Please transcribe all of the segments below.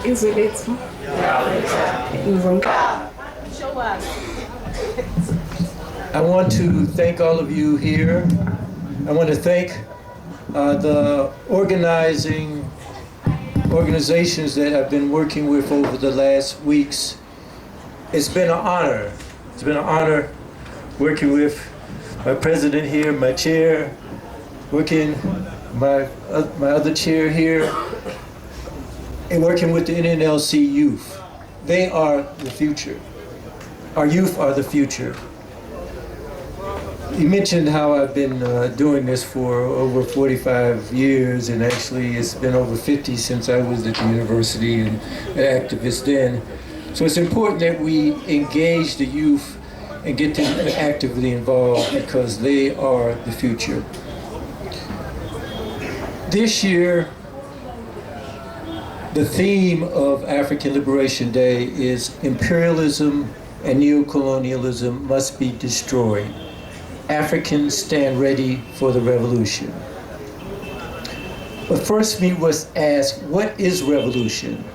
Изолицу. I want to thank all of you here. I want to thank the organizations that I've been working with over the last weeks. It's been an honor. It's been an honor working with my president here, my chair, working my other chair here, and working with the NNLC youth. They are the future. Our youth are the future. You mentioned how I've been doing this for over 45 years, and actually it's been over 50 since I was at the university and an activist then. So it's important that we engage the youth and get them actively involved because they are the future. This year, the theme of African Liberation Day is imperialism and neocolonialism must be destroyed. Africans stand ready for the revolution. But first we must ask, what is revolution?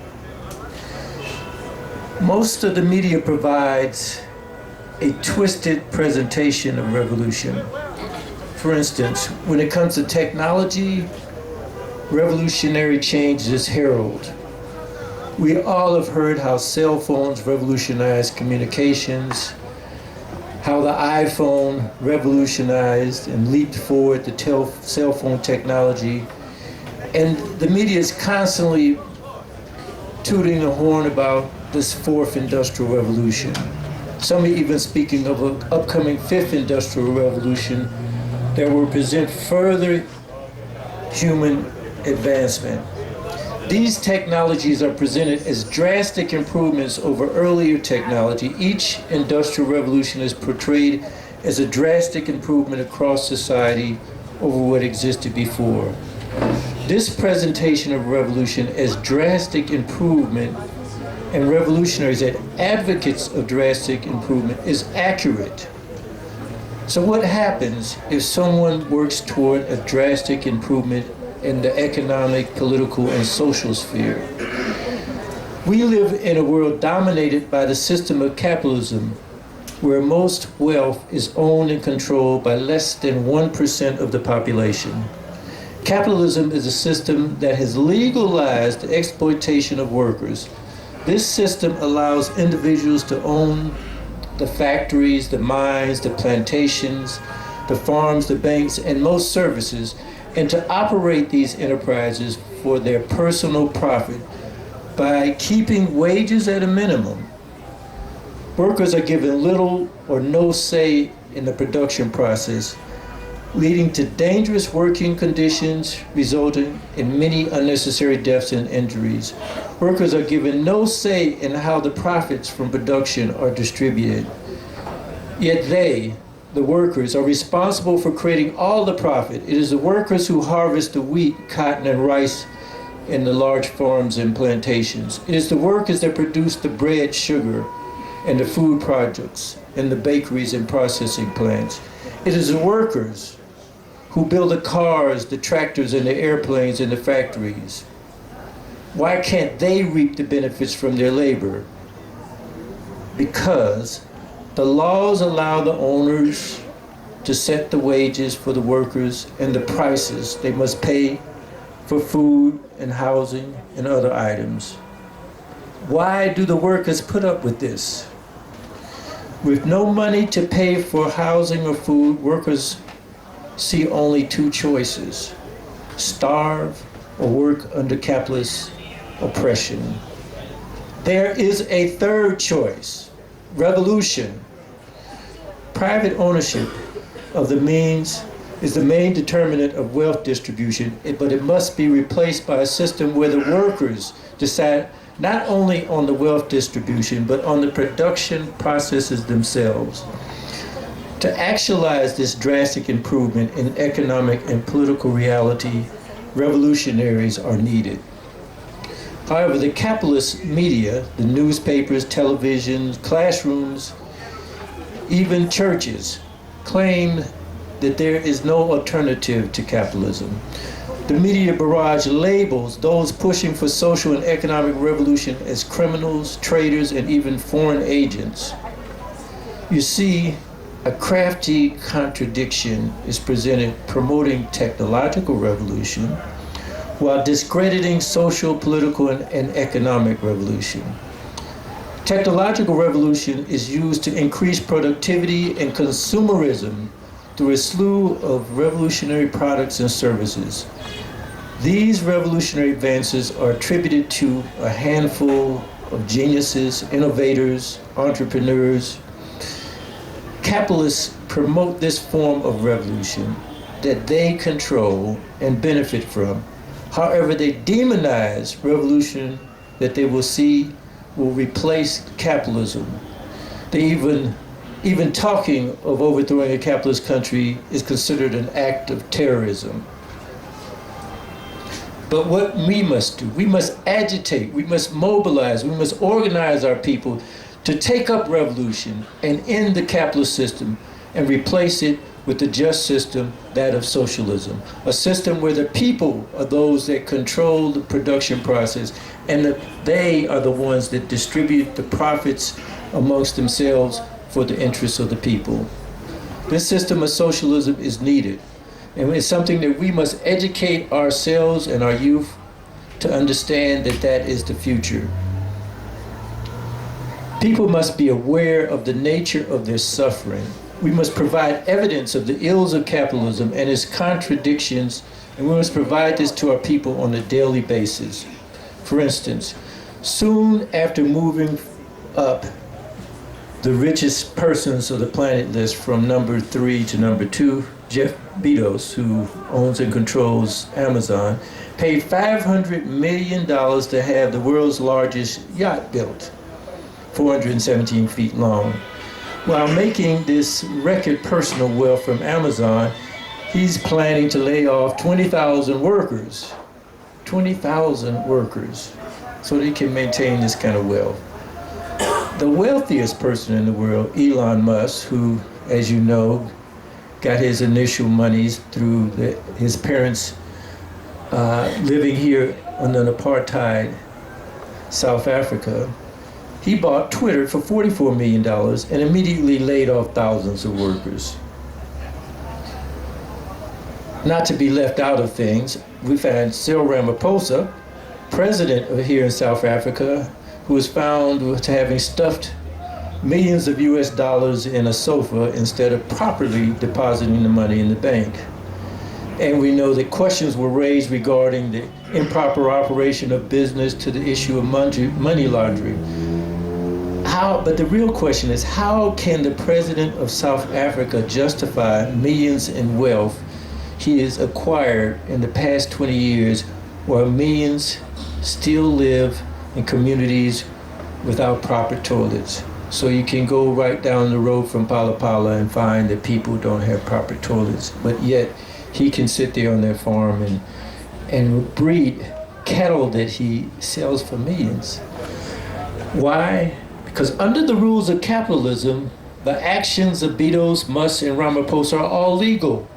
Most of the media provides a twisted presentation of revolution. For instance, when it comes to technology, revolutionary change is heralded. We all have heard how cell phones revolutionized communications, how the iPhone revolutionized and leaped forward the cell phone technology. And the media is constantly tooting the horn about this fourth industrial revolution. Some are even speaking of an upcoming fifth industrial revolution that will present further human advancement. These technologies are presented as drastic improvements over earlier technology. Each industrial revolution is portrayed as a drastic improvement across society over what existed before. This presentation of revolution as drastic improvement and revolutionaries as advocates of drastic improvement is accurate. So what happens if someone works toward a drastic improvement in the economic, political, and social sphere? We live in a world dominated by the system of capitalism, where most wealth is owned and controlled by less than 1% of the population. Capitalism is a system that has legalized the exploitation of workers. This system allows individuals to own the factories, the mines, the plantations, the farms, the banks, and most services, and to operate these enterprises for their personal profit by keeping wages at a minimum. Workers are given little or no say in the production process, leading to dangerous working conditions resulting in many unnecessary deaths and injuries. Workers are given no say in how the profits from production are distributed. Yet they, the workers, are responsible for creating all the profit. It is the workers who harvest the wheat, cotton, and rice in the large farms and plantations. It is the workers that produce the bread, sugar, and the food products in the bakeries and processing plants. It is the workers who build the cars, the tractors, and the airplanes in the factories. Why can't they reap the benefits from their labor? Because the laws allow the owners to set the wages for the workers and the prices they must pay for food and housing and other items. Why do the workers put up with this? With no money to pay for housing or food, workers see only two choices: starve or work under capitalist oppression. There is a third choice: revolution. Private ownership of the means is the main determinant of wealth distribution, but it must be replaced by a system where the workers decide not only on the wealth distribution, but on the production processes themselves. To actualize this drastic improvement in economic and political reality, revolutionaries are needed. However, the capitalist media, the newspapers, televisions, classrooms, even churches, claim that there is no alternative to capitalism. The media barrage labels those pushing for social and economic revolution as criminals, traitors, and even foreign agents. You see, a crafty contradiction is presented promoting technological revolution while discrediting social, political, and economic revolution. Technological revolution is used to increase productivity and consumerism through a slew of revolutionary products and services. These revolutionary advances are attributed to a handful of geniuses, innovators, entrepreneurs. Capitalists promote this form of revolution that they control and benefit from. However, they demonize revolution that they will see will replace capitalism. They even talking of overthrowing a capitalist country is considered an act of terrorism. But what we must do, we must agitate, we must mobilize, we must organize our people to take up revolution and end the capitalist system and replace it with the just system, that of socialism. A system where the people are those that control the production process and that they are the ones that distribute the profits amongst themselves for the interests of the people. This system of socialism is needed, and it's something that we must educate ourselves and our youth to understand that that is the future. People must be aware of the nature of their suffering. We must provide evidence of the ills of capitalism and its contradictions, and we must provide this to our people on a daily basis. For instance, soon after moving up the richest persons of the planet list from number 3 to number 2, Jeff Bezos, who owns and controls Amazon, paid $500 million to have the world's largest yacht built, 417 feet long. While making this record personal wealth from Amazon, he's planning to lay off 20,000 workers, 20,000 workers, so they can maintain this kind of wealth. The wealthiest person in the world, Elon Musk, who, as you know, got his initial monies through his parents living here under apartheid South Africa. He bought Twitter for $44 million and immediately laid off thousands of workers. Not to be left out of things, we find Cyril Ramaphosa, president of here in South Africa, who was found to having stuffed millions of US dollars in a sofa instead of properly depositing the money in the bank. And we know that questions were raised regarding the improper operation of business to the issue of money laundering. But the real question is, how can the president of South Africa justify millions in wealth he has acquired in the past 20 years, while millions still live in communities without proper toilets? So you can go right down the road from Pala Pala and find that people don't have proper toilets, but yet he can sit there on their farm and breed cattle that he sells for millions. Why? Because under the rules of capitalism, the actions of Bezos, Musk, and Ramaphosa are all legal.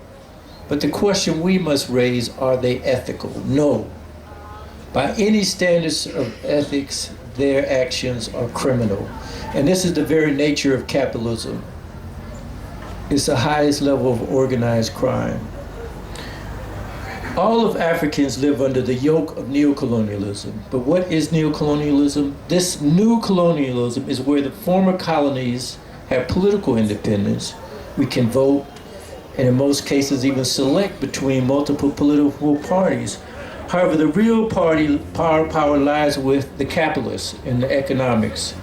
But the question we must raise, are they ethical? No. By any standards of ethics, their actions are criminal. And this is the very nature of capitalism. It's the highest level of organized crime. All of Africans live under the yoke of neocolonialism. But what is neocolonialism? This new colonialism is where the former colonies have political independence. We can vote, and in most cases even select between multiple political parties. However, the real power lies with the capitalists and the economics.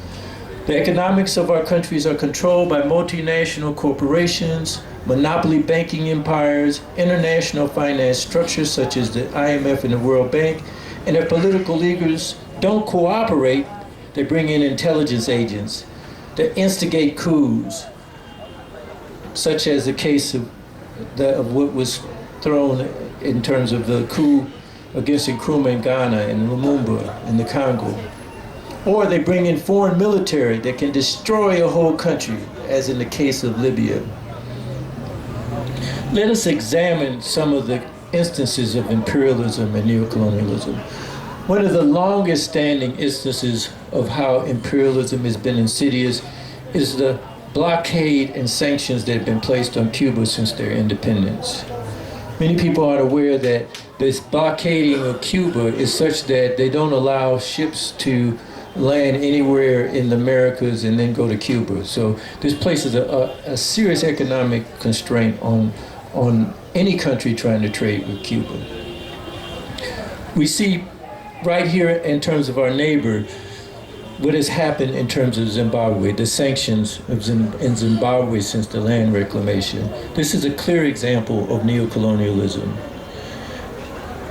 The economics of our countries are controlled by multinational corporations, monopoly banking empires, international finance structures such as the IMF and the World Bank, and if political leaders don't cooperate, they bring in intelligence agents that instigate coups, such as the case of what was thrown in terms of the coup against Nkrumah in Ghana and Lumumba in the Congo. Or they bring in foreign military that can destroy a whole country, as in the case of Libya. Let us examine some of the instances of imperialism and neocolonialism. One of the longest standing instances of how imperialism has been insidious is the blockade and sanctions that have been placed on Cuba since their independence. Many people aren't aware that this blockading of Cuba is such that they don't allow ships to land anywhere in the Americas and then go to Cuba. So this places a serious economic constraint on any country trying to trade with Cuba. We see right here in terms of our neighbor what has happened in terms of Zimbabwe, the sanctions in Zimbabwe since the land reclamation. This is a clear example of neocolonialism.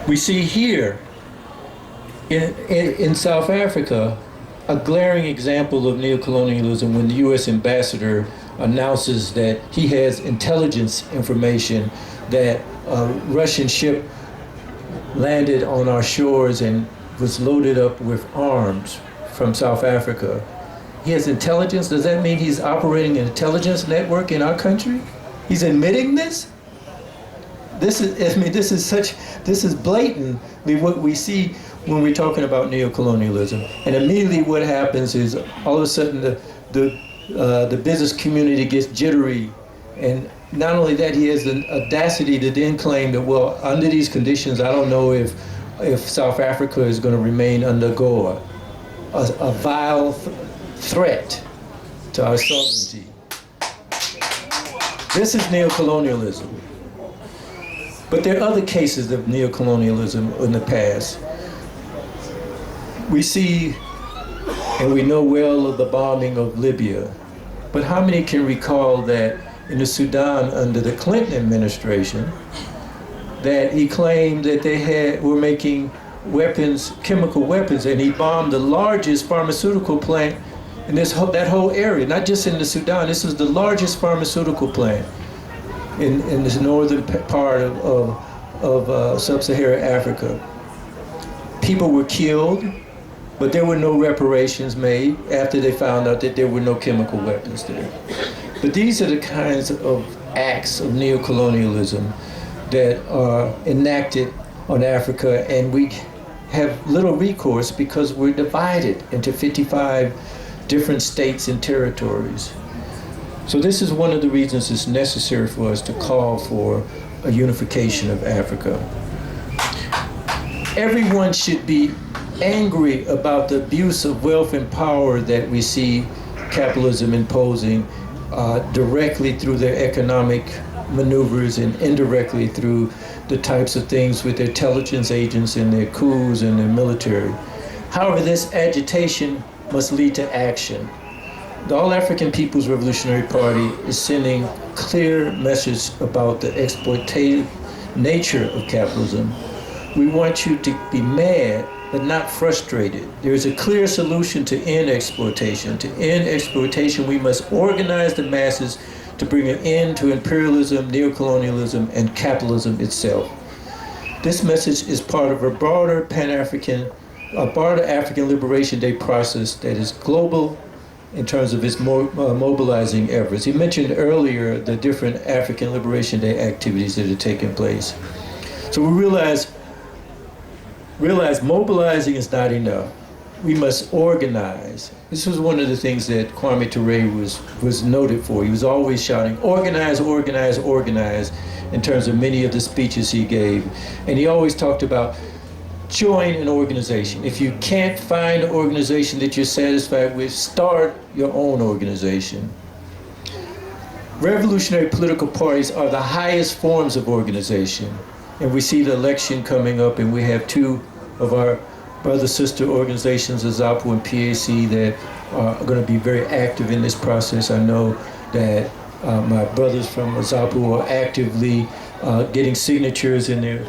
We see here in South Africa a glaring example of neocolonialism when the U.S. ambassador announces that he has intelligence information that a Russian ship landed on our shores and was loaded up with arms from South Africa. He has intelligence. Does that mean he's operating an intelligence network in our country? He's admitting this? This is blatantly what we see when we're talking about neocolonialism. And immediately what happens is all of a sudden the business community gets jittery. And not only that, he has the audacity to then claim that, well, under these conditions, I don't know if South Africa is going to remain under GOA, a vile threat to our sovereignty. This is neocolonialism. But there are other cases of neocolonialism in the past. We see, and we know well of the bombing of Libya, but how many can recall that in the Sudan under the Clinton administration, that he claimed that they were making weapons, chemical weapons, and he bombed the largest pharmaceutical plant in that whole area, not just in the Sudan. This was the largest pharmaceutical plant in this northern part of sub-Saharan Africa. People were killed, but there were no reparations made after they found out that there were no chemical weapons there. But these are the kinds of acts of neocolonialism that are enacted on Africa, and we have little recourse because we're divided into 55 different states and territories. So this is one of the reasons it's necessary for us to call for a unification of Africa. Everyone should be angry about the abuse of wealth and power that we see capitalism imposing directly through their economic maneuvers and indirectly through the types of things with their intelligence agents and their coups and their military. However, this agitation must lead to action. The All-African People's Revolutionary Party is sending clear message about the exploitative nature of capitalism. We want you to be mad, but not frustrated. There is a clear solution to end exploitation. To end exploitation, we must organize the masses to bring an end to imperialism, neocolonialism, and capitalism itself. This message is part of a broader African Liberation Day process that is global in terms of its mobilizing efforts. He mentioned earlier the different African Liberation Day activities that are taking place. So we realize mobilizing is not enough. We must organize. This was one of the things that Kwame Ture was noted for. He was always shouting, organize, organize, organize, in terms of many of the speeches he gave. And he always talked about join an organization. If you can't find an organization that you're satisfied with, start your own organization. Revolutionary political parties are the highest forms of organization. And we see the election coming up, and we have two of our brother-sister organizations, ZAPU and PAC, that are going to be very active in this process. I know that my brothers from ZAPU are actively getting signatures in their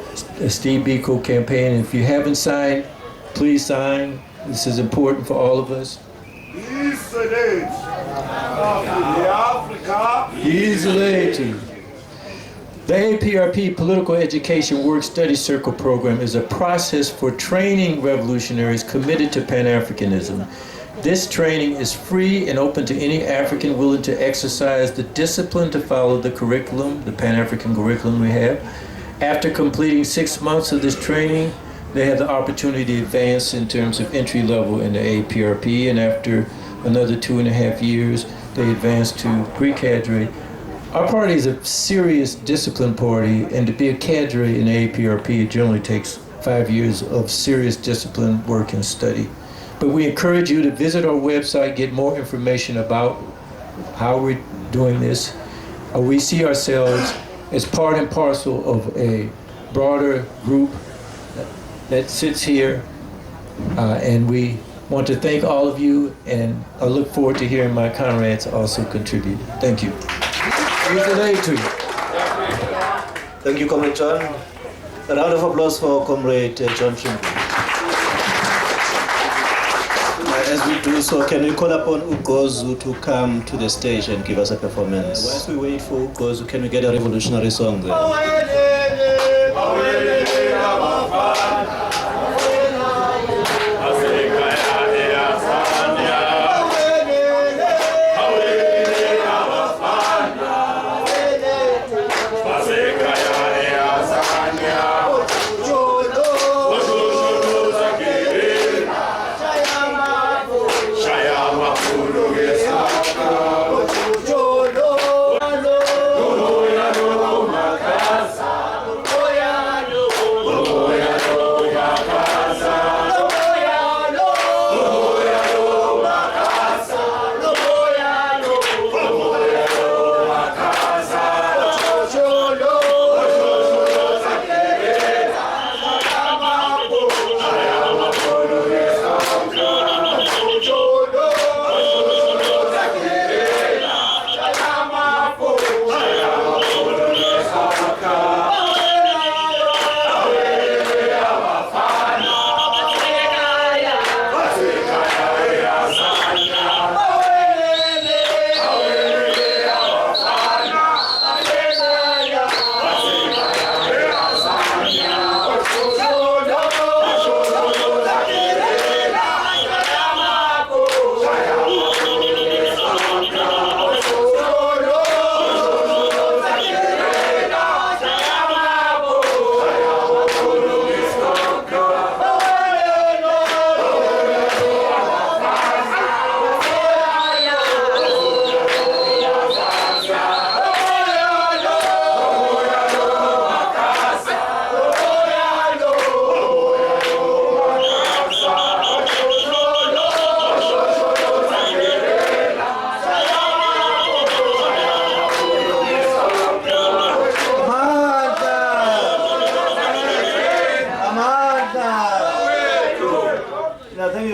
Steve Biko campaign. And if you haven't signed, please sign. This is important for all of us. The APRP Political Education Work Study Circle program is a process for training revolutionaries committed to Pan-Africanism. This training is free and open to any African willing to exercise the discipline to follow the curriculum, the Pan-African curriculum we have, After completing 6 months of this training, they have the opportunity to advance in terms of entry level in the APRP, and after another 2.5 years, they advance to pre-cadre. Our party is a serious discipline party, and to be a cadre in the APRP, it generally takes 5 years of serious discipline work and study. But we encourage you to visit our website, get more information about how we're doing this. We see ourselves as part and parcel of a broader group that sits here, and we want to thank all of you, and I look forward to hearing my comrades also contribute. Thank you. Good day to you. Thank you, Comrade John. A round of applause for Comrade John Chimbu. As we do so, can we call upon Ugozu to come to the stage and give us a performance? Whilst we wait for Ugozu, can we get a revolutionary song there?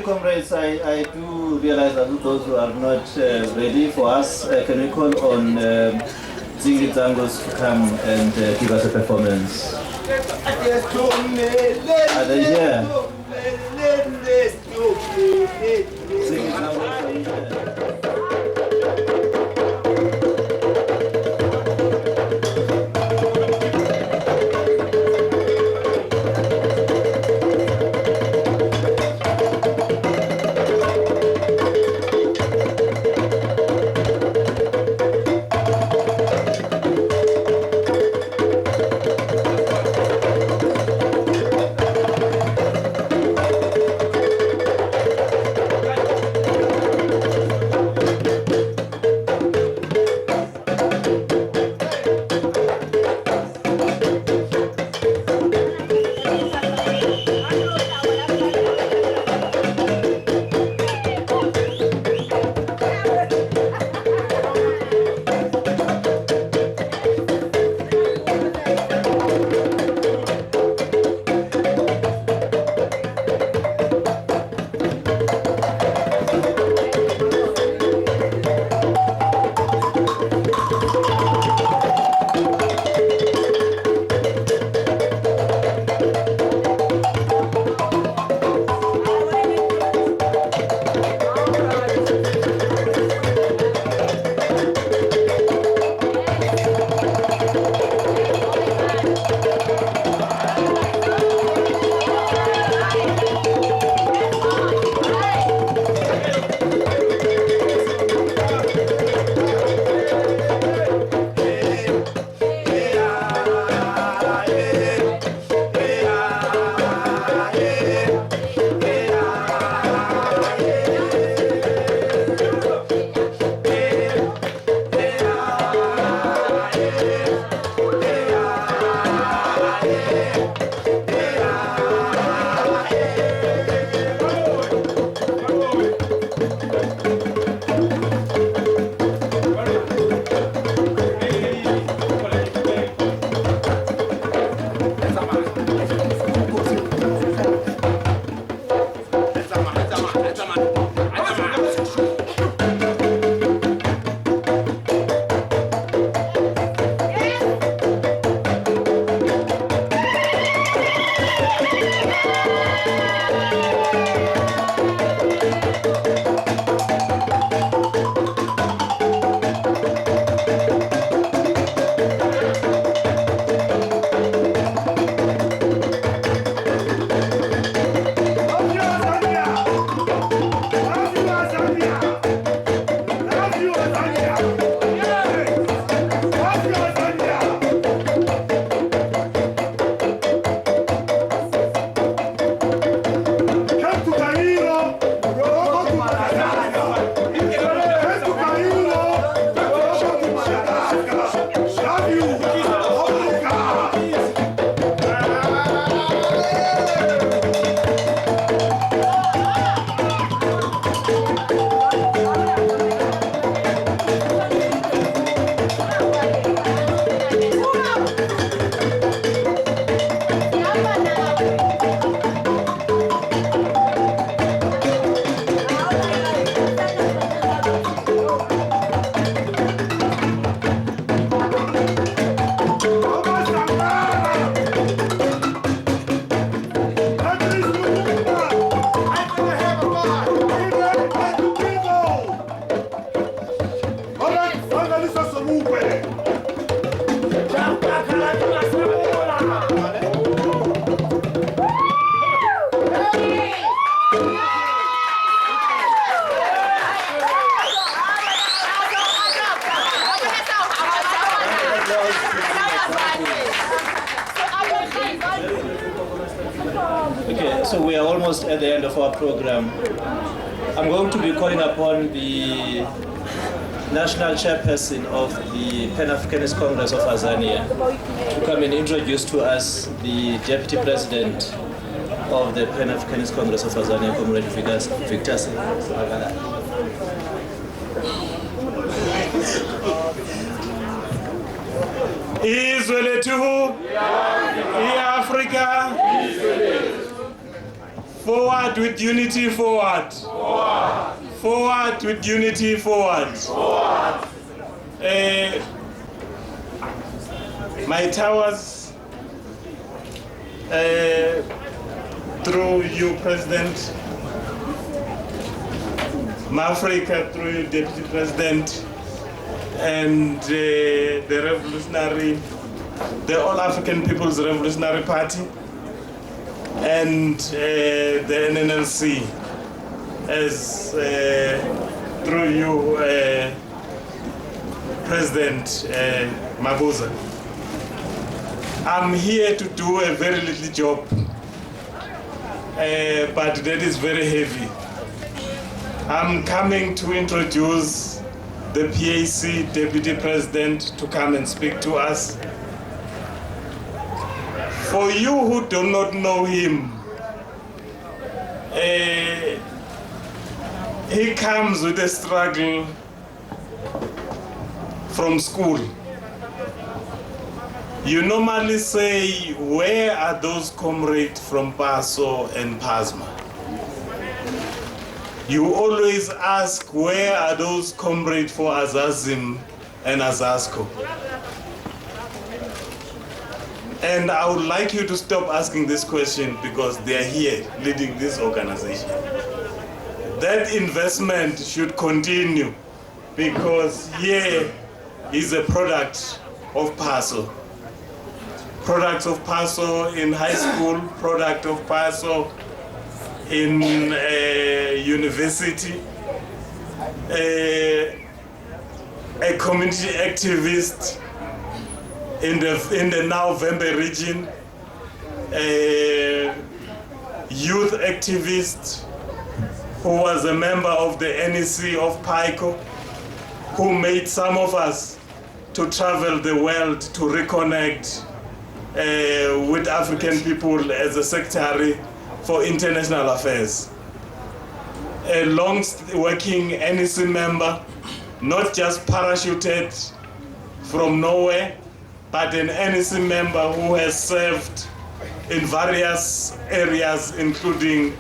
Comrades, I do realize that those who are not ready for us, can we call on Zingi Zangos to come and give us a performance? Are they here? Zingi Zangos, are you here? Okay, so we are almost at the end of our program. I'm going to be calling upon the national chairperson of the Pan-Africanist Congress of Azania to come and introduce to us the deputy president of the Pan-Africanist Congress of Azania, Comrade Victor Sangala. Izwe lethu, i-Africa, forward with unity, forward. Forward with unity, forward. My towers, through you, President, Mafrica, through you, Deputy President, and the All African People's Revolutionary Party, and the NNLC, as through you, President Mabuza. I'm here to do a very little job, but that is very heavy. I'm coming to introduce the PAC Deputy President to come and speak to us. For you who do not know him, he comes with a struggle from school. You normally say, where are those comrades from PASO and PASMA? You always ask, where are those comrades for Azazim and Azasco? And I would like you to stop asking this question because they are here leading this organization. That investment should continue because here is a product of PASO. Products of PASO in high school, product of PASO in university, a community activist in the now Vembe region, a youth activist who was a member of the NEC of PICO, who made some of us to travel the world to reconnect with African people as a Secretary for International Affairs. A long-working NEC member, not just parachuted from nowhere, but an NEC member who has served in various areas, including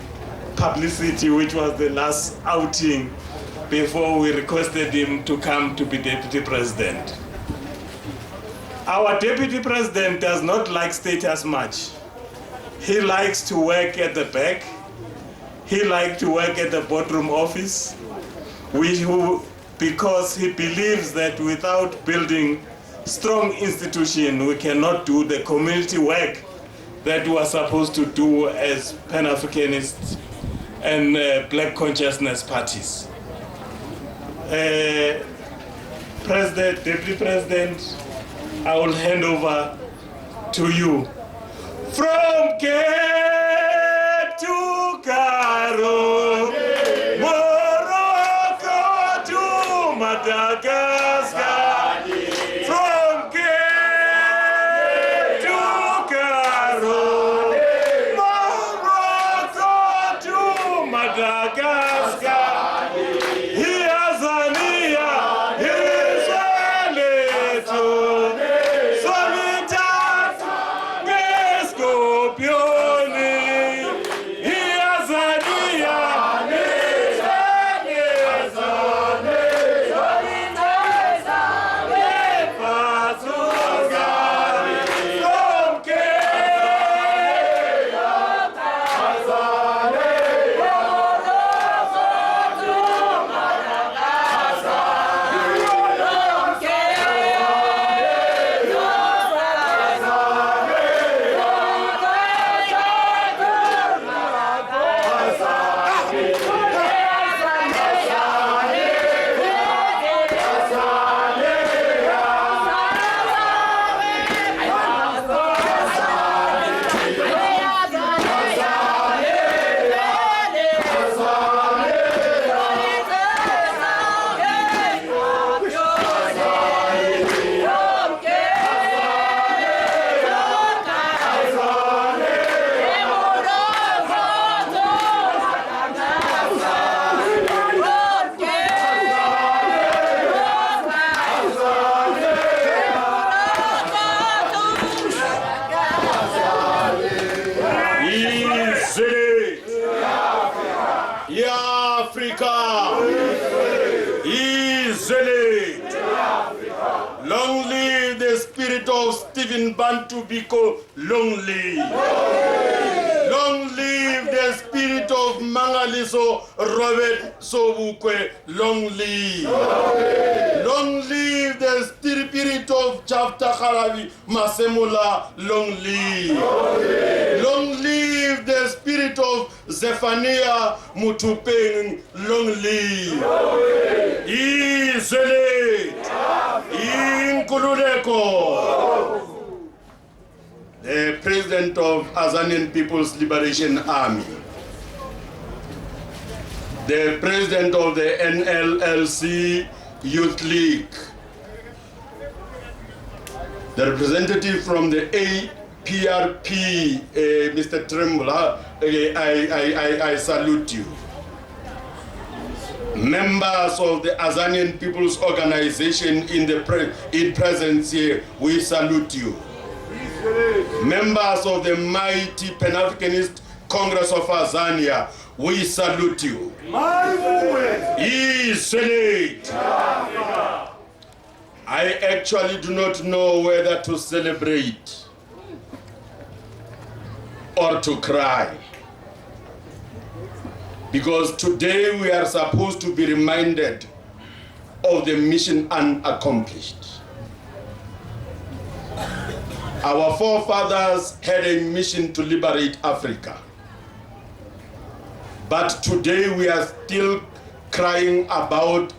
publicity, which was the last outing before we requested him to come to be Deputy President. Our Deputy President does not like status much. He likes to work at the back. He likes to work at the boardroom office, because he believes that without building strong institution, we cannot do the community work that we are supposed to do as Pan-Africanists and Black consciousness parties. President, Deputy President, I will hand over to you. From Cape to Cairo, Morocco to Madagascar. From Cape to Cairo, Morocco to Madagascar. Here's Ania, here's Aleto, Solitas, Escopioni. Here's Ania, here's Aleto, Solitas, Epazogari. From Cape Africa. Easily. Long live the spirit of Stephen Bantu Biko. Long live. Long live the spirit of Mangaliso Robert Sobukwe. Long live. Long live the spirit of Chapta Khalavi Masemula. Long live. Long live the spirit of Zephaniah Mutupeng. Long live. Easily. Inkululeko. The president of Azanian People's Liberation Army, the president of the NLLC Youth League, the representative from the APRP, Mr. Trembla, I salute you. Members of the Azanian People's Organization in presence here, we salute you. Members of the mighty Pan-Africanist Congress of Azania, we salute you. Senate. I actually do not know whether to celebrate or to cry, because today we are supposed to be reminded of the mission unaccomplished. Our forefathers had a mission to liberate Africa. But today we are still crying about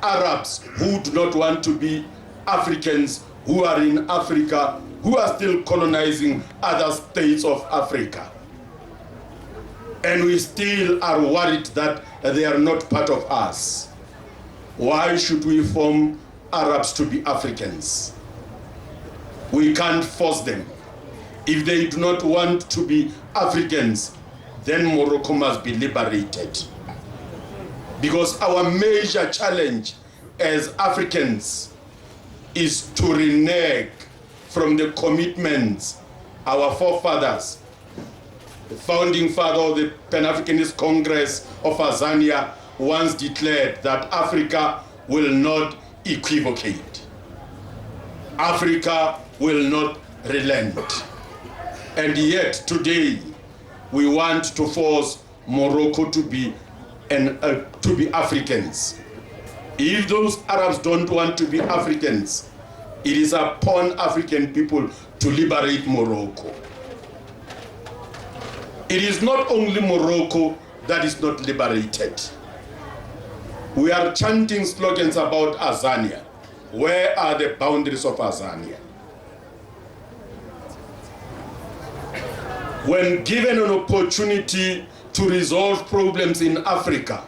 Arabs who do not want to be Africans, who are in Africa, who are still colonizing other states of Africa. And we still are worried that they are not part of us. Why should we form Arabs to be Africans? We can't force them. If they do not want to be Africans, then Morocco must be liberated. Because our major challenge as Africans is to renege from the commitments our forefathers, the founding father of the Pan-Africanist Congress of Azania, once declared that Africa will not equivocate. Africa will not relent. And yet today, we want to force Morocco to be Africans. If those Arabs don't want to be Africans, it is upon African people to liberate Morocco. It is not only Morocco that is not liberated. We are chanting slogans about Azania. Where are the boundaries of Azania? When given an opportunity to resolve problems in Africa,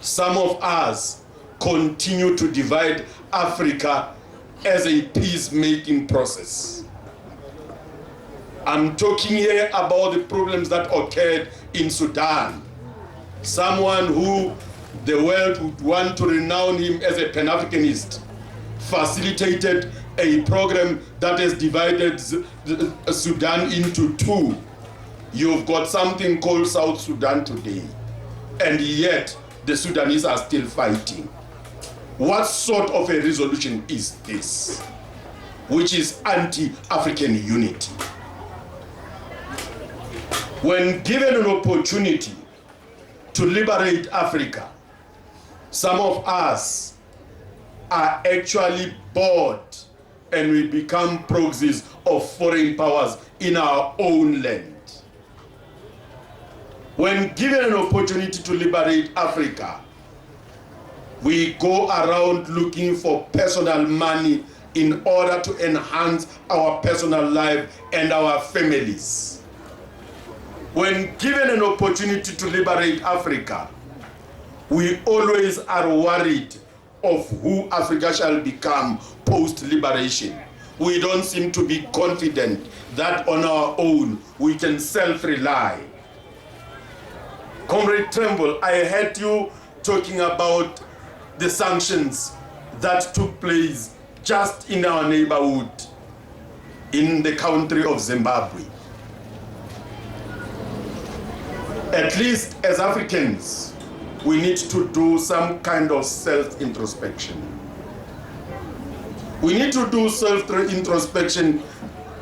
some of us continue to divide Africa as a peacemaking process. I'm talking here about the problems that occurred in Sudan. Someone who the world would want to renown him as a Pan-Africanist facilitated a program that has divided Sudan into two. You've got something called South Sudan today, and yet the Sudanese are still fighting. What sort of a resolution is this, which is anti-African unity? When given an opportunity to liberate Africa, some of us are actually bored and we become proxies of foreign powers in our own land. When given an opportunity to liberate Africa, we go around looking for personal money in order to enhance our personal life and our families. When given an opportunity to liberate Africa, we always are worried of who Africa shall become post-liberation. We don't seem to be confident that on our own we can self-rely. Comrade Tremble, I heard you talking about the sanctions that took place just in our neighborhood in the country of Zimbabwe. At least as Africans, we need to do some kind of self-introspection. We need to do self-introspection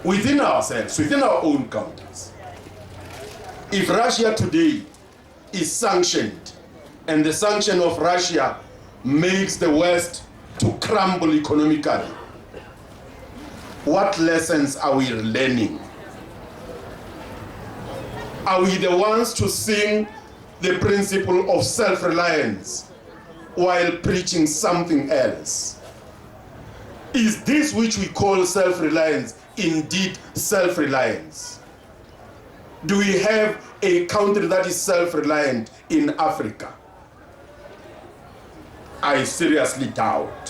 within ourselves, within our own countries. If Russia today is sanctioned, and the sanction of Russia makes the West to crumble economically, what lessons are we learning? Are we the ones to sing the principle of self-reliance while preaching something else? Is this which we call self-reliance indeed self-reliance? Do we have a country that is self-reliant in Africa? I seriously doubt.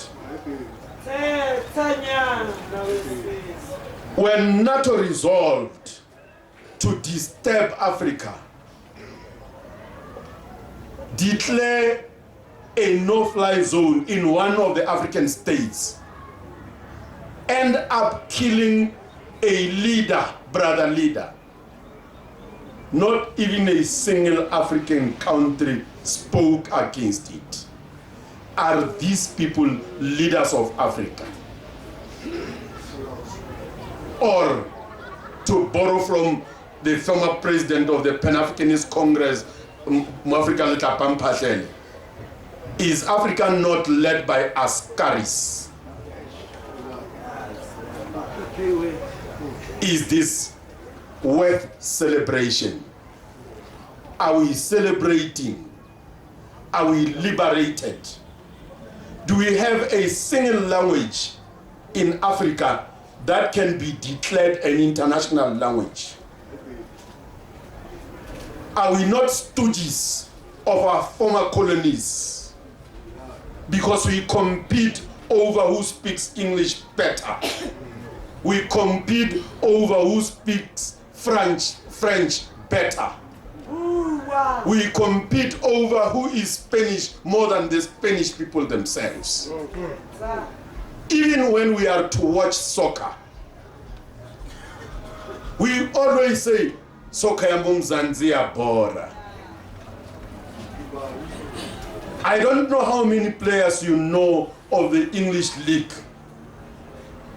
When NATO resolved to disturb Africa, declare a no-fly zone in one of the African states, end up killing a leader, brother leader. Not even a single African country spoke against it. Are these people leaders of Africa? Or, to borrow from the former president of the Pan-Africanist Congress, Mwafrika Lekapam Phahlele, is Africa not led by Ascaris? Is this worth celebration? Are we celebrating? Are we liberated? Do we have a single language in Africa that can be declared an international language? Are we not stooges of our former colonies because we compete over who speaks English better? We compete over who speaks French better. We compete over who is Spanish more than the Spanish people themselves. Even when we are to watch soccer, we always say, soccer ya Mzanzia bora. I don't know how many players you know of the English league.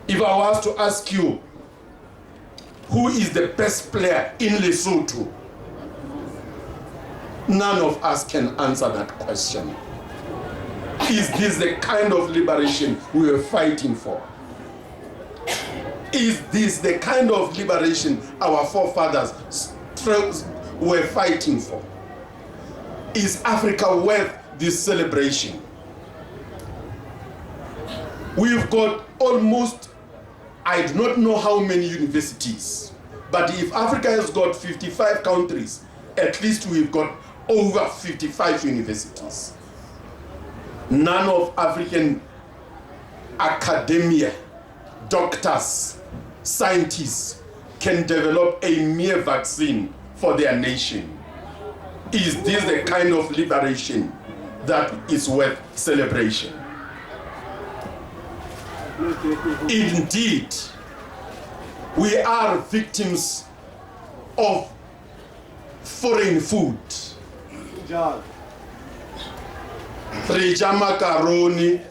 If I was to ask you, who is the best player in Lesotho? None of us can answer that question. Is this the kind of liberation we were fighting for? Is this the kind of liberation our forefathers were fighting for? Is Africa worth this celebration? We've got almost, I do not know how many universities, but if Africa has got 55 countries, at least we've got over 55 universities. None of African academia, doctors, scientists can develop a mere vaccine for their nation. Is this the kind of liberation that is worth celebration? Indeed, we are victims of foreign food. Rija macaroni.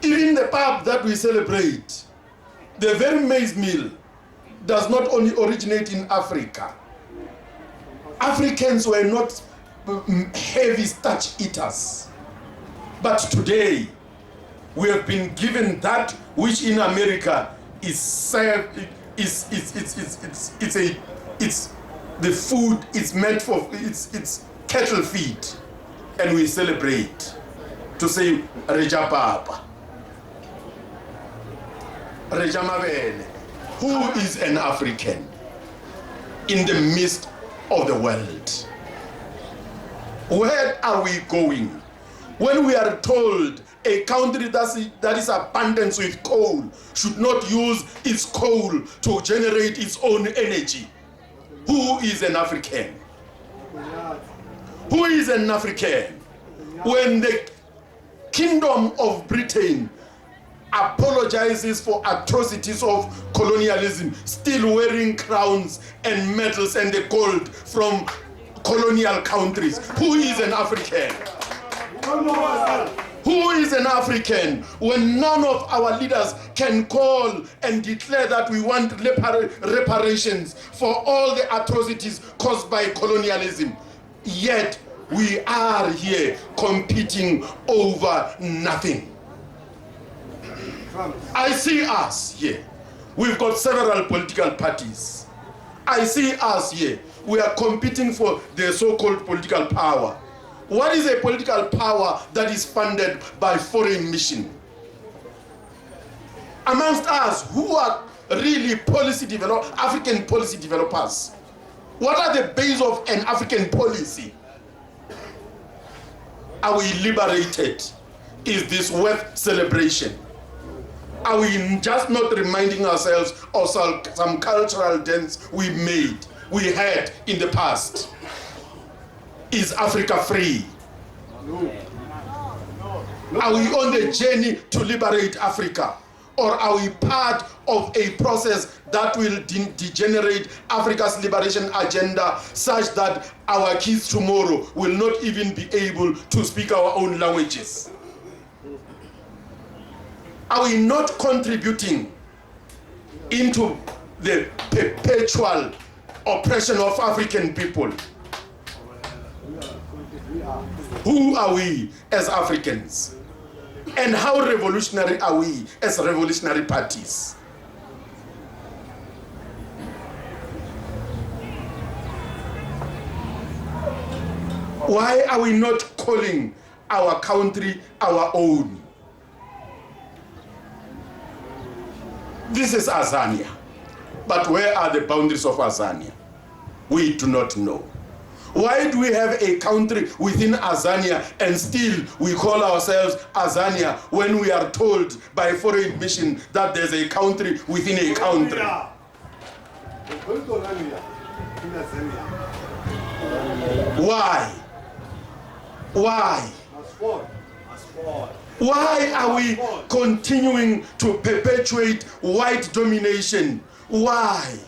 Even the pap that we celebrate, the very maize meal, does not only originate in Africa. Africans were not heavy starch eaters. But today, we have been given that which in America is served, the food is meant for, it's cattle feed. And we celebrate to say Reja Papa, Reja Mabele. Who is an African in the midst of the world? Where are we going? When we are told a country that is abundant with coal should not use its coal to generate its own energy. Who is an African? Who is an African? When the Kingdom of Britain apologizes for atrocities of colonialism, still wearing crowns and medals and the gold from colonial countries. Who is an African? Who is an African when none of our leaders can call and declare that we want reparations for all the atrocities caused by colonialism? Yet we are here competing over nothing. I see us here. We've got several political parties. I see us here. We are competing for the so-called political power. What is a political power that is funded by foreign mission? Amongst us, who are really African policy developers? What are the base of an African policy? Are we liberated? Is this worth celebration? Are we just not reminding ourselves of some cultural dents we had in the past? Is Africa free? No. Are we on the journey to liberate Africa? Or are we part of a process that will degenerate Africa's liberation agenda such that our kids tomorrow will not even be able to speak our own languages? Are we not contributing into the perpetual oppression of African people? Who are we as Africans? And how revolutionary are we as revolutionary parties? Why are we not calling our country our own? This is Azania. But where are the boundaries of Azania? We do not know. Why do we have a country within Azania and still we call ourselves Azania when we are told by foreign mission that there's a country within a country? Why? Why? Why are we continuing to perpetuate white domination? Why?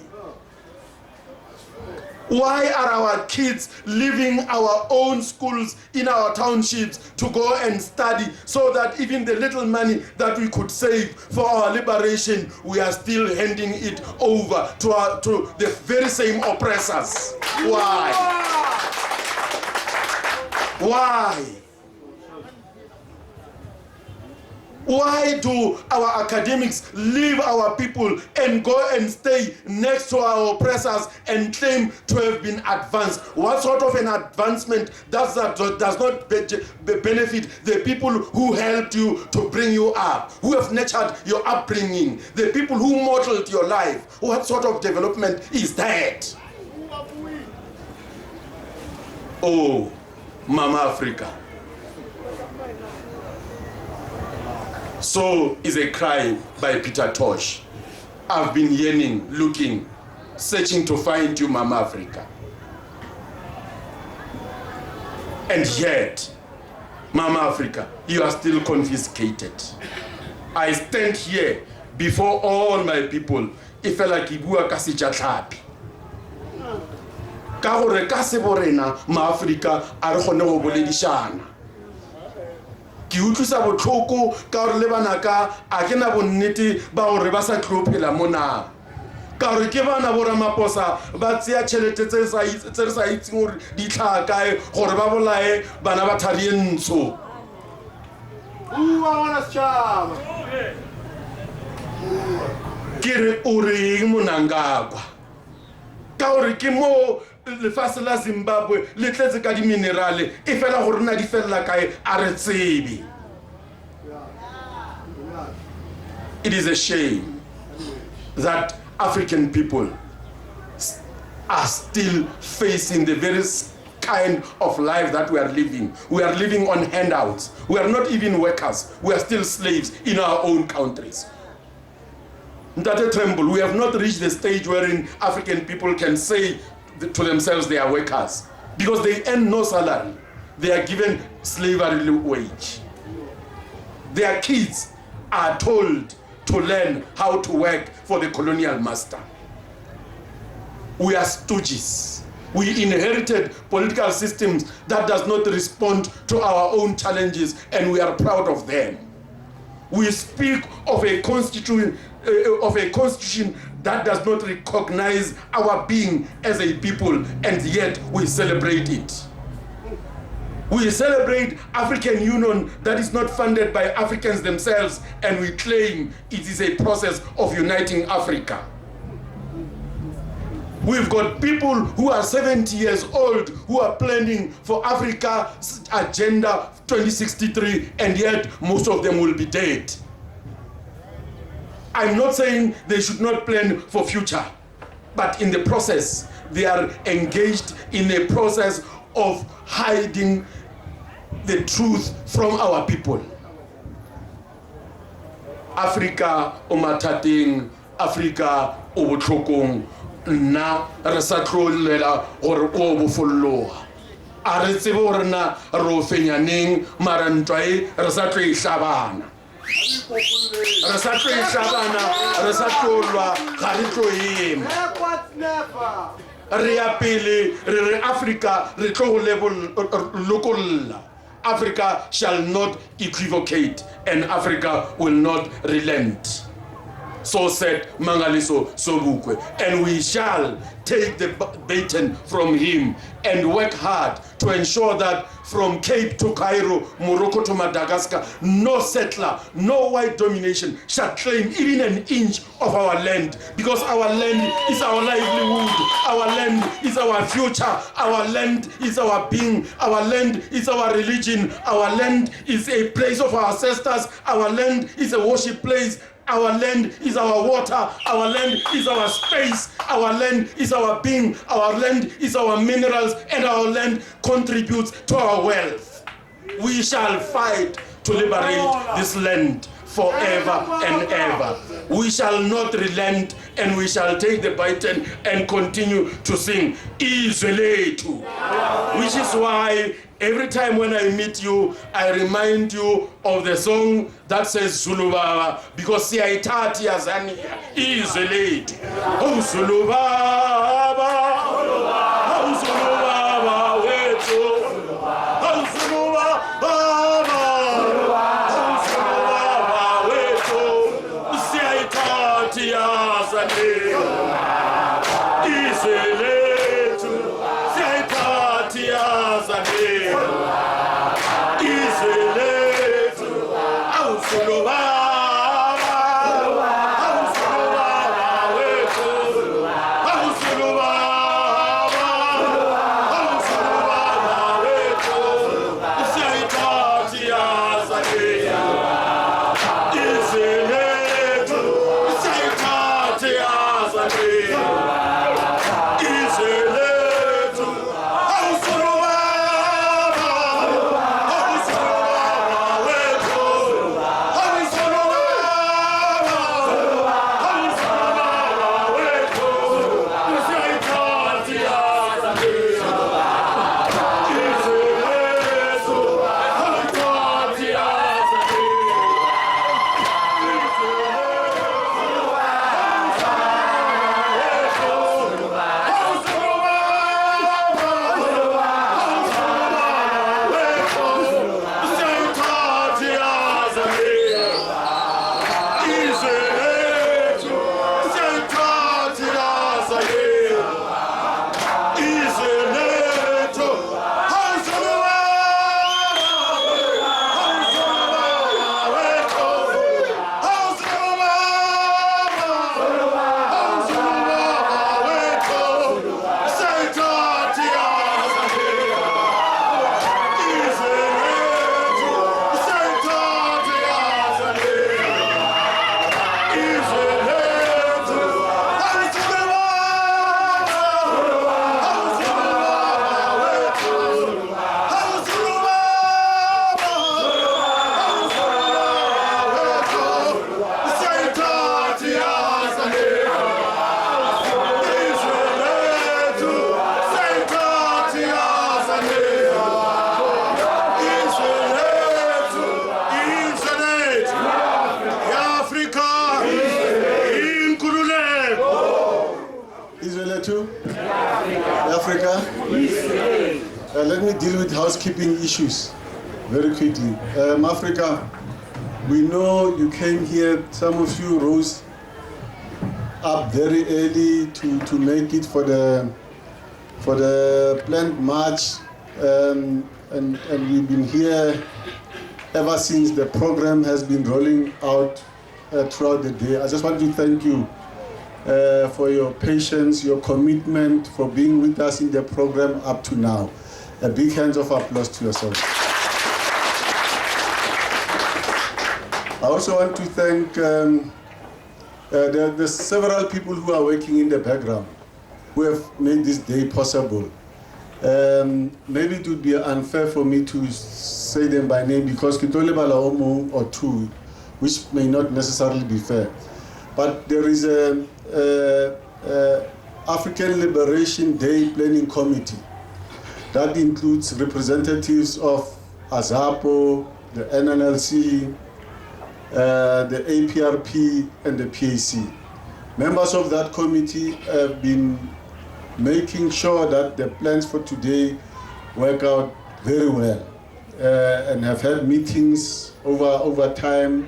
Why are our kids leaving our own schools in our townships to go and study so that even the little money that we could save for our liberation, we are still handing it over to the very same oppressors? Why? Why? Why do our academics leave our people and go and stay next to our oppressors and claim to have been advanced? What sort of an advancement does not benefit the people who helped you to bring you up, who have nurtured your upbringing, the people who modeled your life? What sort of development is that? Oh, Mama Africa. So is a cry by Peter Tosh. I've been yearning, looking, searching to find you, Mama Africa. And yet, Mama Africa, you are still confiscated. I stand here before all my people. If I like ibua kasi jatlapi. Ka gore ka se borena ma Africa a re gone go boledishana. Ke utlwisa botlhoko ka gore le bana ka a ke na bonnete ba gore ba sa tlo phela mona ka gore ke bana bo Ramaphosa ba tseya tšhelete tse re sa itseng gore di tlhaga kae gore ba bolae bana ba Tharientsho. Ke re o reng Mnangagwa ka gore ke mo lefatshe la Zimbabwe le tletse ka di-minerale e fela gore na di felela kae a re tsebe. It is a shame that African people are still facing the very kind of life that we are living. We are living on handouts. We are not even workers. We are still slaves in our own countries. Ndate Tremble, we have not reached the stage wherein African people can say to themselves they are workers because they earn no salary. They are given slavery wage. Their kids are told to learn how to work for the colonial master. We are stooges. We inherited political systems that does not respond to our own challenges, and we are proud of them. We speak of a constitution that does not recognize our being as a people, and yet we celebrate it. We celebrate African Union that is not funded by Africans themselves, and we claim it is a process of uniting Africa. We've got people who are 70 years old who are planning for Africa's Agenda 2063, and yet most of them will be dead. I'm not saying they should not plan for future, but in the process, they are engaged in a process of hiding the truth from our people. Africa o mathateng, Africa o botlhokong, nna re sa tlolela gore o bofolloga. A re tsebe gore na re o fenyaneng mara ntwa e re sa tlo e hlabana. Re sa tlo e hlabana, re sa tlolwa, ga re tlo ema. Re ya pele re re Africa re tlo go lokolla. Africa shall not equivocate, and Africa will not relent. So said Mangaliso Sobukwe. And we shall take the baton from him and work hard to ensure that from Cape to Cairo, Morocco to Madagascar, no settler, no white domination shall claim even an inch of our land, because our land is our livelihood, our land is our future, our land is our being, our land is our religion, our land is a place of our ancestors, our land is a worship place. Our land is our water. Our land is our space. Our land is our being. Our land is our minerals. And our land contributes to our wealth. We shall fight to liberate this land forever and ever. We shall not relent, and we shall take the baton and continue to sing Izwe Lethu, which is why every time when I meet you, I remind you of the song that says Zulu Baba, because siyayithatha iAzania Izwe Lethu. Oh Zulu Baba, oh Zulu Baba wethu, oh Zulu Baba. Africa. Let me deal with housekeeping issues very quickly. Africa, we know you came here, some of you rose up very early to make it for the planned march, and we've been here ever since the program has been rolling out throughout the day. I just want to thank you for your patience, your commitment, for being with us in the program up to now. A big hand of applause to yourself. I also want to thank the several people who are working in the background, who have made this day possible. Maybe it would be unfair for me to say them by name because Kitole Balaomo or two, which may not necessarily be fair. But there is a African Liberation Day Planning Committee that includes representatives of AZAPO, the NNLC, the APRP, and the PAC. Members of that committee have been making sure that the plans for today work out very well, and have had meetings over time,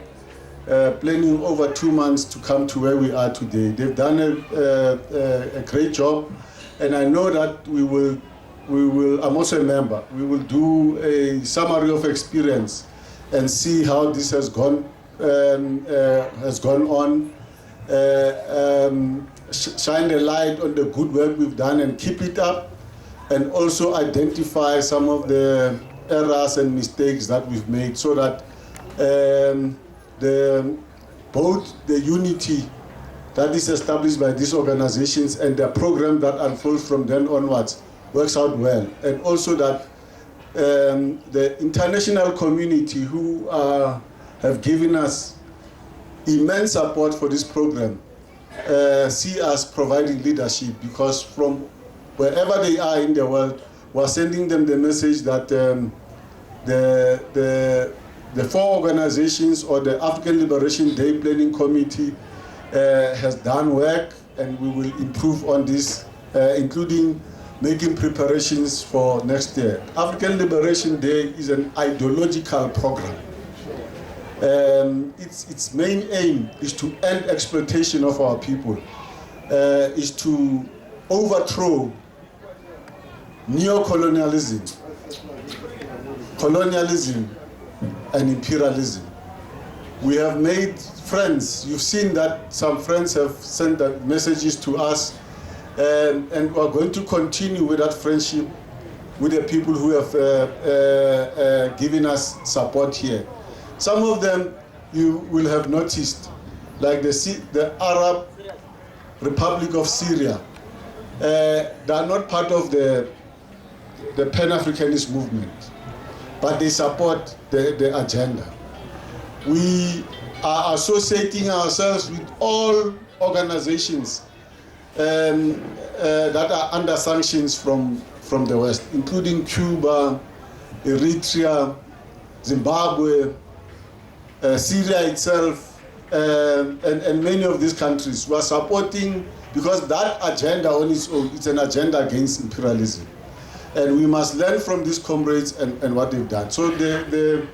planning over 2 months to come to where we are today. They've done a great job, and I know that we will, I'm also a member, we will do a summary of experience and see how this has gone on, shine the light on the good work we've done and keep it up, and also identify some of the errors and mistakes that we've made so that the both the unity that is established by these organizations and the program that unfolds from then onwards works out well. And also that the international community who have given us immense support for this program see us providing leadership, because from wherever they are in the world, we're sending them the message that the four organizations or the African Liberation Day Planning Committee has done work, and we will improve on this, including making preparations for next year. African Liberation Day is an ideological program. Its main aim is to end exploitation of our people, is to overthrow neo-colonialism, colonialism, and imperialism. We have made friends. You've seen that some friends have sent messages to us, and we're going to continue with that friendship with the people who have given us support here. Some of them you will have noticed, like the Arab Republic of Syria. They are not part of the Pan-Africanist movement, but they support the agenda. We are associating ourselves with all organizations that are under sanctions from the West, including Cuba, Eritrea, Zimbabwe, Syria itself, and many of these countries. We are supporting, because that agenda on its own, it's an agenda against imperialism. And we must learn from these comrades and what they've done. So the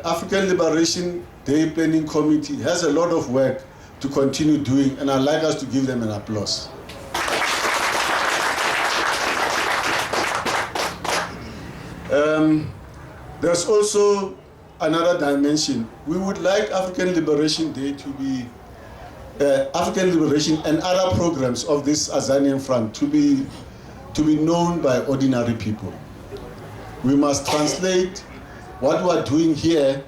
African Liberation Day Planning Committee has a lot of work to continue doing, and I'd like us to give them an applause. There's also another dimension. We would like African Liberation Day to be African Liberation and other programs of this Azanian Front to be known by ordinary people. We must translate what we are doing here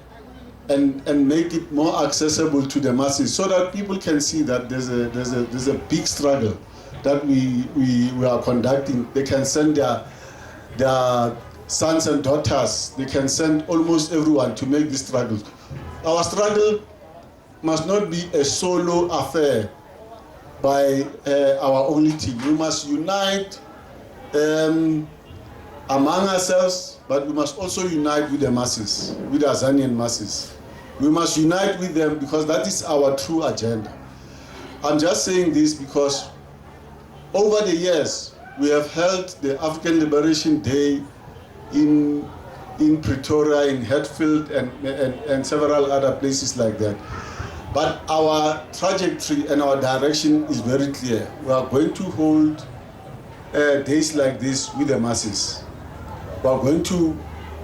and make it more accessible to the masses, so that people can see that there's a big struggle that we are conducting. They can send their sons and daughters, they can send almost everyone to make this struggle. Our struggle must not be a solo affair by our only team. We must unite among ourselves, but we must also unite with the masses, with the Azanian masses. We must unite with them, because that is our true agenda. I'm just saying this because over the years we have held the African Liberation Day in Pretoria, in Hatfield, and several other places like that. But our trajectory and our direction is very clear. We are going to hold days like this with the masses. We are going to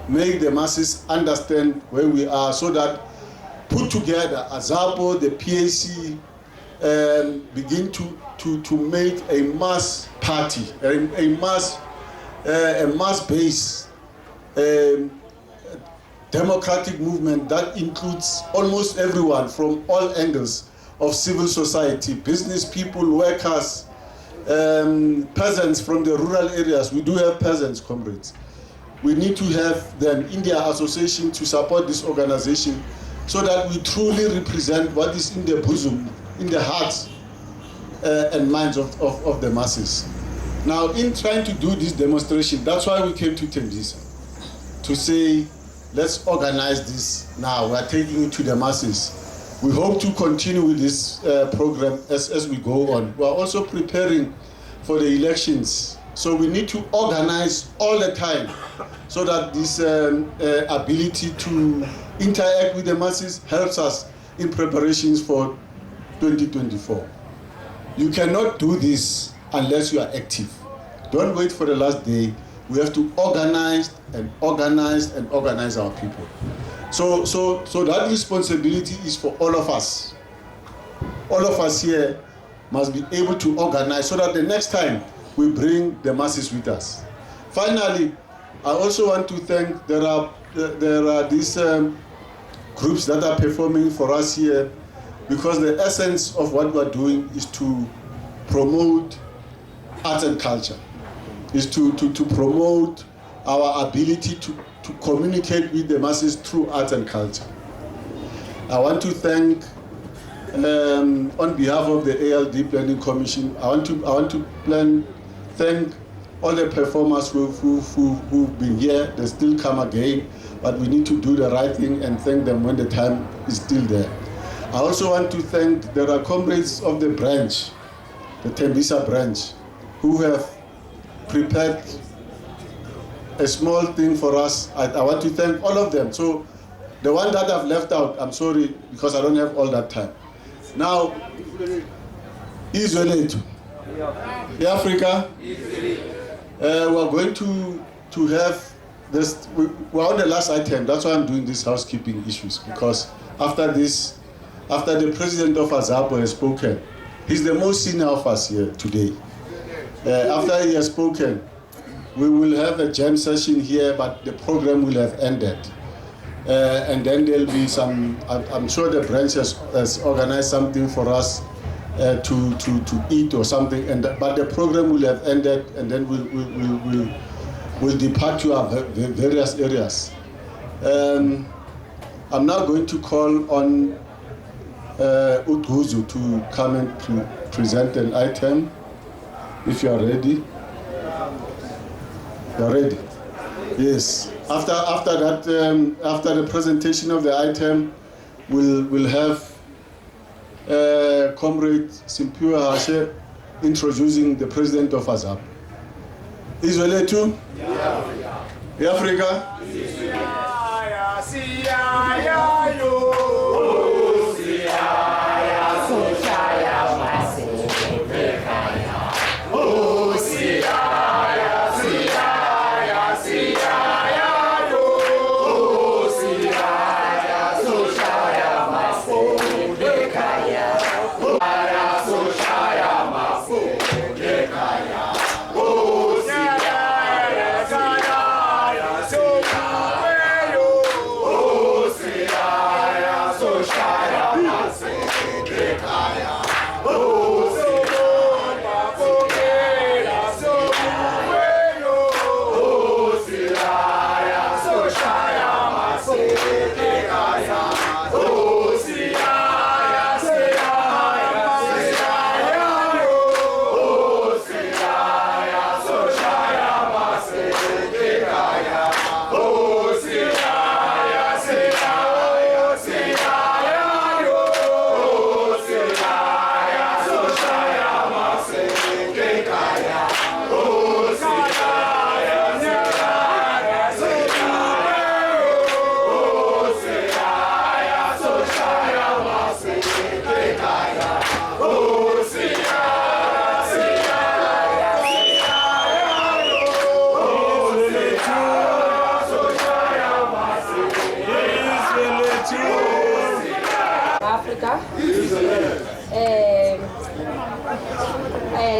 make the masses understand where we are, so that put together AZAPO, the PAC, begin to make a mass party, a mass-based democratic movement that includes almost everyone from all angles of civil society, business people, workers, peasants from the rural areas. We do have peasants, comrades. We need to have them in their association to support this organization, so that we truly represent what is in the bosom, in the hearts and minds of the masses. Now, in trying to do this demonstration, that's why we came to Tembisa, to say, let's organize this now. We are taking it to the masses. We hope to continue with this program as we go on. We are also preparing for the elections. So we need to organize all the time, so that this ability to interact with the masses helps us in preparations for 2024. You cannot do this unless you are active. Don't wait for the last day. We have to organize and organize and organize our people. So that responsibility is for all of us. All of us here must be able to organize, so that the next time we bring the masses with us. Finally, I also want to thank, there are these groups that are performing for us here, because the essence of what we're doing is to promote arts and culture, is to promote our ability to communicate with the masses through arts and culture. I want to thank, on behalf of the ALD Planning Commission, I want to thank all the performers who've been here. They still come again, but we need to do the right thing and thank them when the time is still there. I also want to thank the comrades of the branch, the Tembisa branch, who have prepared a small thing for us. I want to thank all of them. So the one that I've left out, I'm sorry, because I don't have all that time. Now, Izwelethu, Africa, we're going to have this, we're on the last item. That's why I'm doing these housekeeping issues, because after this, after the president of AZAPO has spoken, he's the most senior of us here today. After he has spoken, we will have a jam session here, but the program will have ended. And then there'll be some, I'm sure the branch has organized something for us to eat or something, but the program will have ended, and then we'll depart to our various areas. I'm now going to call on Uguzu to come and present an item. If you are ready. You are ready? Yes. After that, after the presentation of the item, we'll have Comrade Simpiwe Hashe introducing the president of AZAPO. Izwelethu? Yeah. Africa?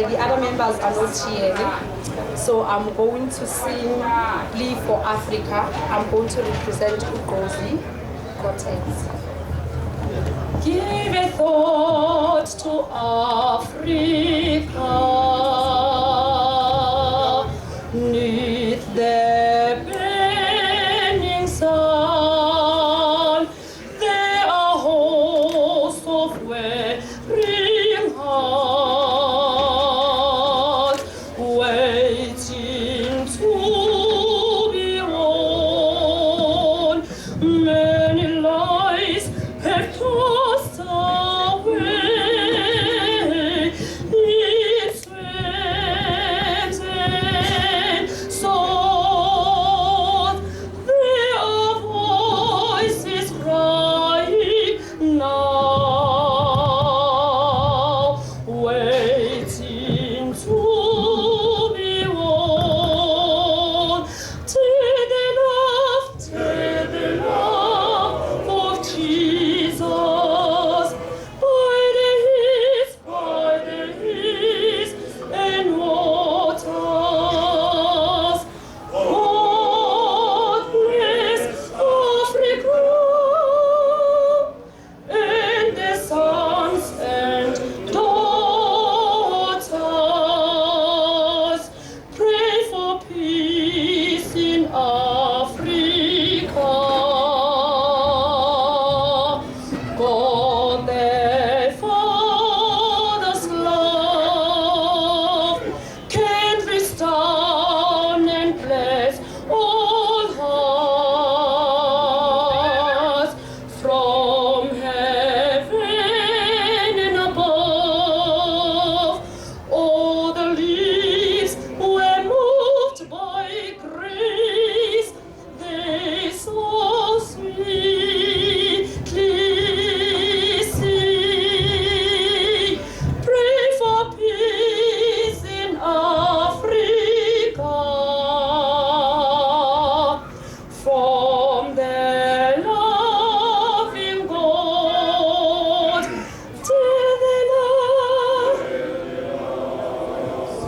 The other members are not here, so I'm going to sing Live for Africa. I'm going to represent Ugozi Cortez. Give a thought to Africa, neath the burning sun. There are hosts of weary hearts waiting to be won. Many lies have tossed away. It's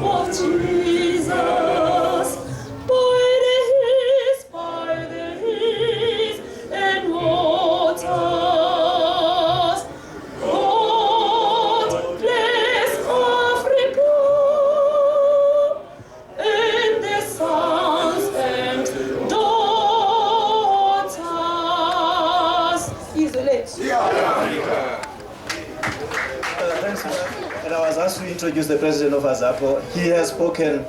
of Jesus, by the hills and waters. God bless Africa and the sons and daughters. Isolate. Thanks, and I was asked to introduce the president of AZAPO. He has spoken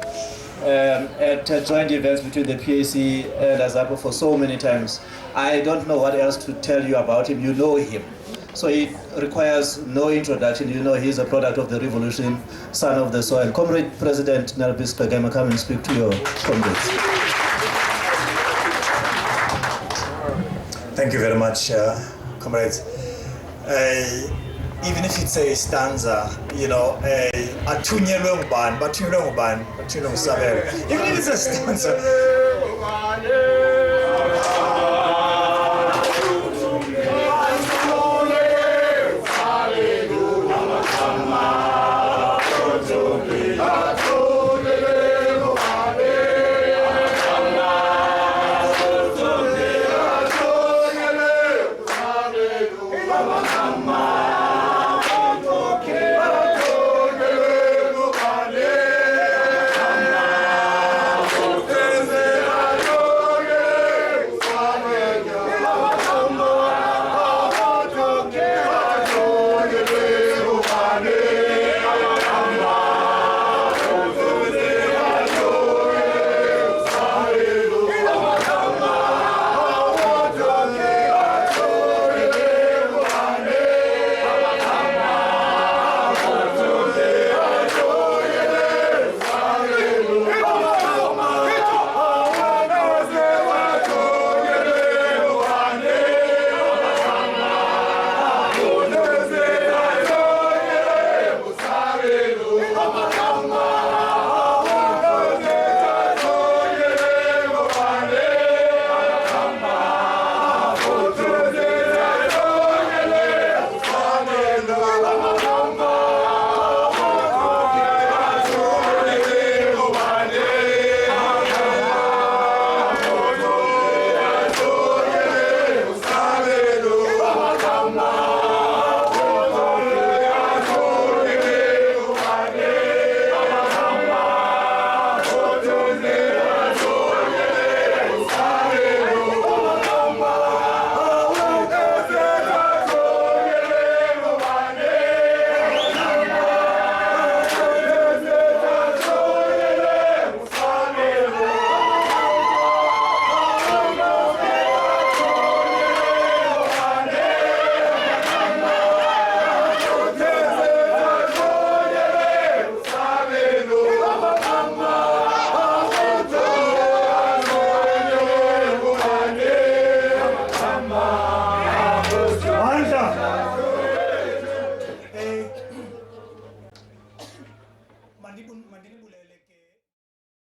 at joint events between the PAC and AZAPO for so many times. I don't know what else to tell you about him. You know him. So it requires no introduction. You know he's a product of the revolution, son of the soil. Comrade President Nelbis Kagame, come and speak to your comrades. Thank you very much, comrades. Even if it's a stanza, you know, even if it's a stanza,